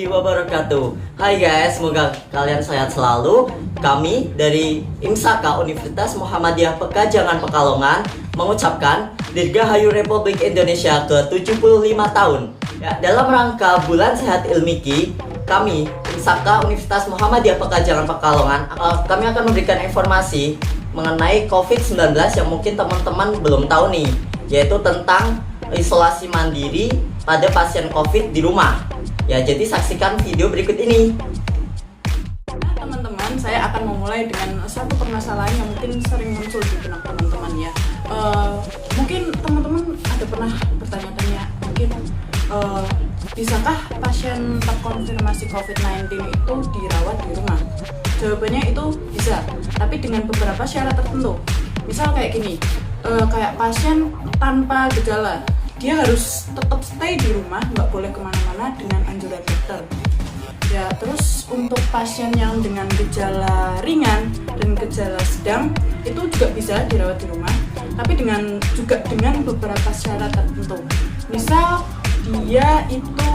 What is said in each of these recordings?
warahmatullahi wabarakatuh. Hai guys, semoga kalian sehat selalu. Kami dari IMSAKA Universitas Muhammadiyah Pekajangan Pekalongan mengucapkan Dirgahayu Republik Indonesia ke-75 tahun. Ya, dalam rangka Bulan Sehat Ilmiki, kami IMSAKA Universitas Muhammadiyah Pekajangan Pekalongan kami akan memberikan informasi mengenai COVID-19 yang mungkin teman-teman belum tahu nih, yaitu tentang isolasi mandiri pada pasien COVID di rumah. Ya, jadi saksikan video berikut ini. Nah, teman-teman, saya akan memulai dengan satu permasalahan yang mungkin sering muncul di benak teman-teman ya. Mungkin teman-teman ada pernah bertanya-tanya, mungkin bisakah pasien terkonfirmasi COVID-19 itu dirawat di rumah? Jawabannya itu bisa, tapi dengan beberapa syarat tertentu. Misal kayak gini, kayak pasien tanpa gejala, dia harus tetap stay di rumah, nggak boleh kemana-mana dengan anjuran dokter. Ya, terus untuk pasien yang dengan gejala ringan dan gejala sedang itu juga bisa dirawat di rumah, tapi dengan beberapa syarat tertentu. Misal dia itu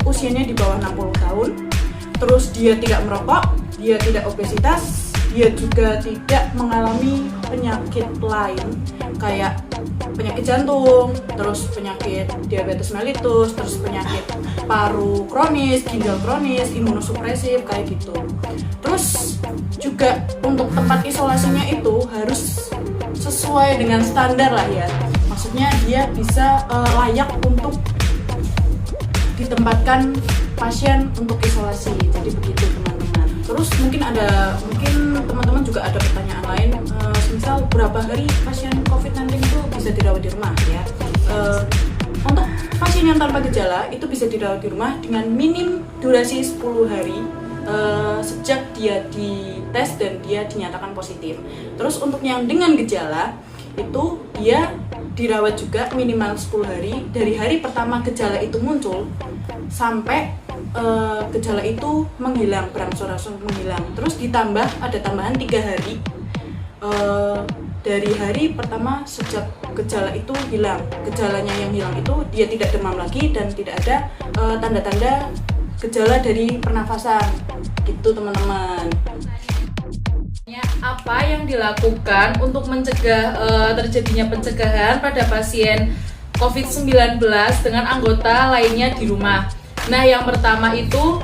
usianya di bawah 60 tahun, terus dia tidak merokok, dia tidak obesitas, dia juga tidak mengalami penyakit lain kayak penyakit jantung, terus penyakit diabetes mellitus, terus penyakit paru kronis, ginjal kronis, imunosupresif kayak gitu. Terus juga untuk tempat isolasinya itu harus sesuai dengan standar lah ya. Maksudnya dia bisa layak untuk ditempatkan pasien untuk isolasi. Jadi begitu teman-teman. Terus mungkin teman-teman juga ada pertanyaan lain, misal berapa hari pasien COVID-19 itu bisa dirawat di rumah ya. Untuk pasien yang tanpa gejala itu bisa dirawat di rumah dengan minim durasi 10 hari sejak dia dites dan dia dinyatakan positif. Terus untuk yang dengan gejala itu dia dirawat juga minimal 10 hari dari hari pertama gejala itu muncul sampai gejala itu menghilang, berangsur-angsur menghilang. Terus ditambah ada tambahan 3 hari dari hari pertama sejak gejala itu hilang. Gejalanya yang hilang itu dia tidak demam lagi dan tidak ada tanda-tanda gejala dari pernafasan. Gitu teman-teman. Apa yang dilakukan untuk mencegah terjadinya pencegahan pada pasien COVID-19 dengan anggota lainnya di rumah? Nah, yang pertama itu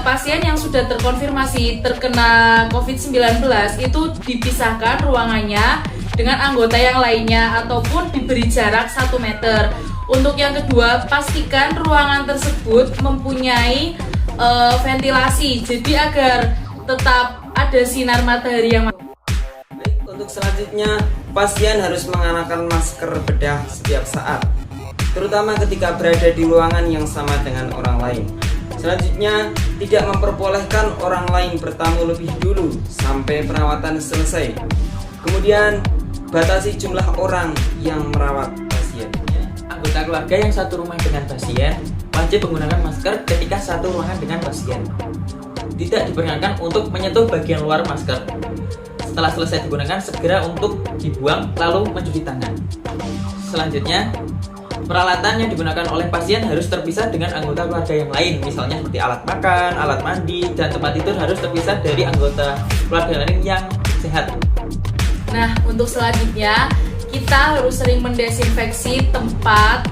pasien yang sudah terkonfirmasi terkena COVID-19 itu dipisahkan ruangannya dengan anggota yang lainnya ataupun diberi jarak 1 meter. Untuk yang kedua, pastikan ruangan tersebut mempunyai ventilasi, jadi agar tetap ada sinar matahari yang baik. Untuk selanjutnya, pasien harus mengenakan masker bedah setiap saat, terutama ketika berada di ruangan yang sama dengan orang lain. Selanjutnya, tidak memperbolehkan orang lain bertamu lebih dulu sampai perawatan selesai. Kemudian, batasi jumlah orang yang merawat pasien. Anggota keluarga yang satu rumah dengan pasien wajib menggunakan masker ketika satu ruangan dengan pasien. Tidak diperkenankan untuk menyentuh bagian luar masker. Setelah selesai digunakan, segera untuk dibuang lalu mencuci tangan. Selanjutnya, peralatan yang digunakan oleh pasien harus terpisah dengan anggota keluarga yang lain, misalnya seperti alat makan, alat mandi, dan tempat tidur harus terpisah dari anggota keluarga lain yang sehat. Nah, untuk selanjutnya kita harus sering mendesinfeksi tempat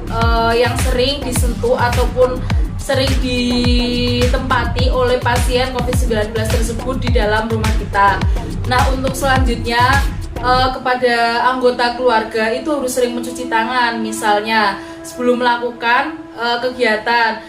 yang sering disentuh ataupun sering ditempati oleh pasien COVID-19 tersebut di dalam rumah kita. Nah, untuk selanjutnya kepada anggota keluarga itu harus sering mencuci tangan, misalnya sebelum melakukan kegiatan,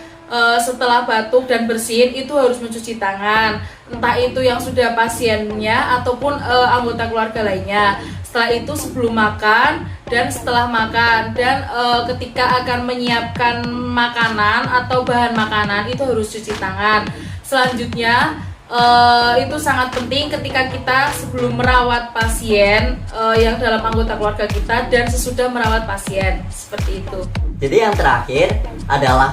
setelah batuk dan bersin itu harus mencuci tangan, entah itu yang sudah pasiennya ataupun anggota keluarga lainnya. Setelah itu sebelum makan dan setelah makan, dan ketika akan menyiapkan makanan atau bahan makanan itu harus cuci tangan. Selanjutnya itu sangat penting ketika kita sebelum merawat pasien yang dalam anggota keluarga kita dan sesudah merawat pasien, seperti itu. Jadi yang terakhir adalah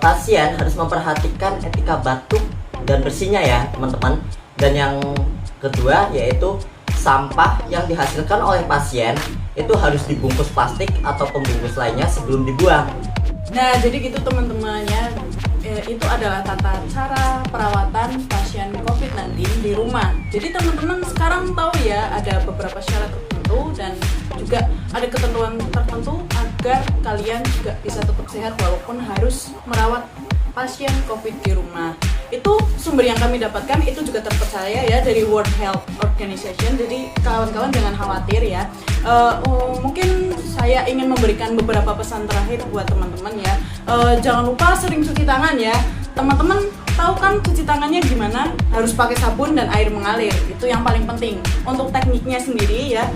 pasien harus memperhatikan etika batuk dan bersihnya ya teman-teman. Dan yang kedua yaitu sampah yang dihasilkan oleh pasien itu harus dibungkus plastik atau pembungkus lainnya sebelum dibuang. Nah, jadi gitu teman-teman ya. itu adalah tata cara perawatan pasien COVID-19 di rumah. Jadi teman-teman sekarang tahu ya, ada beberapa syarat tertentu dan juga ada ketentuan tertentu agar kalian juga bisa tetap sehat walaupun harus merawat pasien COVID di rumah. Itu sumber yang kami dapatkan, itu juga terpercaya ya, dari World Health Organization. Jadi kawan-kawan jangan khawatir ya. Mungkin saya ingin memberikan beberapa pesan terakhir buat teman-teman ya. Jangan lupa sering cuci tangan ya. Teman-teman tahu kan cuci tangannya gimana? Harus pakai sabun dan air mengalir. Itu yang paling penting. Untuk tekniknya sendiri ya,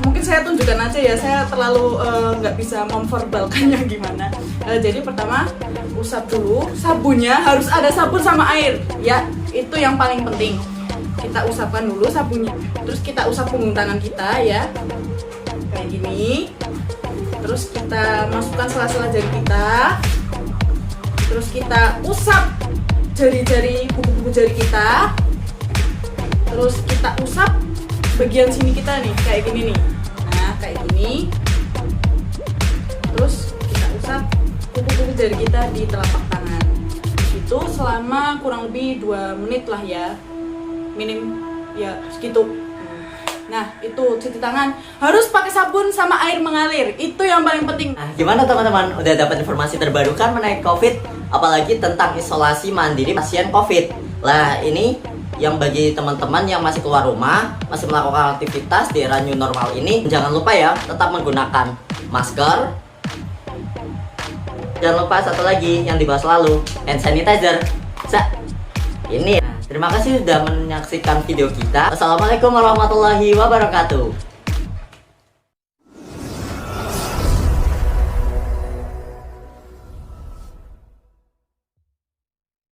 mungkin saya tunjukkan aja ya. Saya terlalu nggak bisa memverbalkannya gimana. Jadi pertama, usap dulu. Sabunnya harus ada sabun sama air ya. Itu yang paling penting. Kita usapkan dulu sabunnya. Terus kita usap punggung tangan kita ya. Kayak gini. Terus kita masukkan sela-sela jari kita. Terus kita usap jari-jari, buku-buku jari kita. Terus kita usap bagian sini kita nih, kayak gini nih. Nah, kayak gini. Terus kita usap kuku-kuku jari kita di telapak tangan. Itu selama kurang lebih 2 menit lah ya. Minim ya segitu. Nah, itu cuci tangan harus pakai sabun sama air mengalir. Itu yang paling penting. Nah, gimana teman-teman? Udah dapat informasi terbaru kan mengenai COVID? Apalagi tentang isolasi mandiri pasien COVID. Lah, ini yang bagi teman-teman yang masih keluar rumah, masih melakukan aktivitas di era new normal ini, jangan lupa ya, tetap menggunakan masker. Jangan lupa satu lagi yang dibahas selalu, hand sanitizer. Ini. Terima kasih sudah menyaksikan video kita. Wassalamualaikum warahmatullahi wabarakatuh.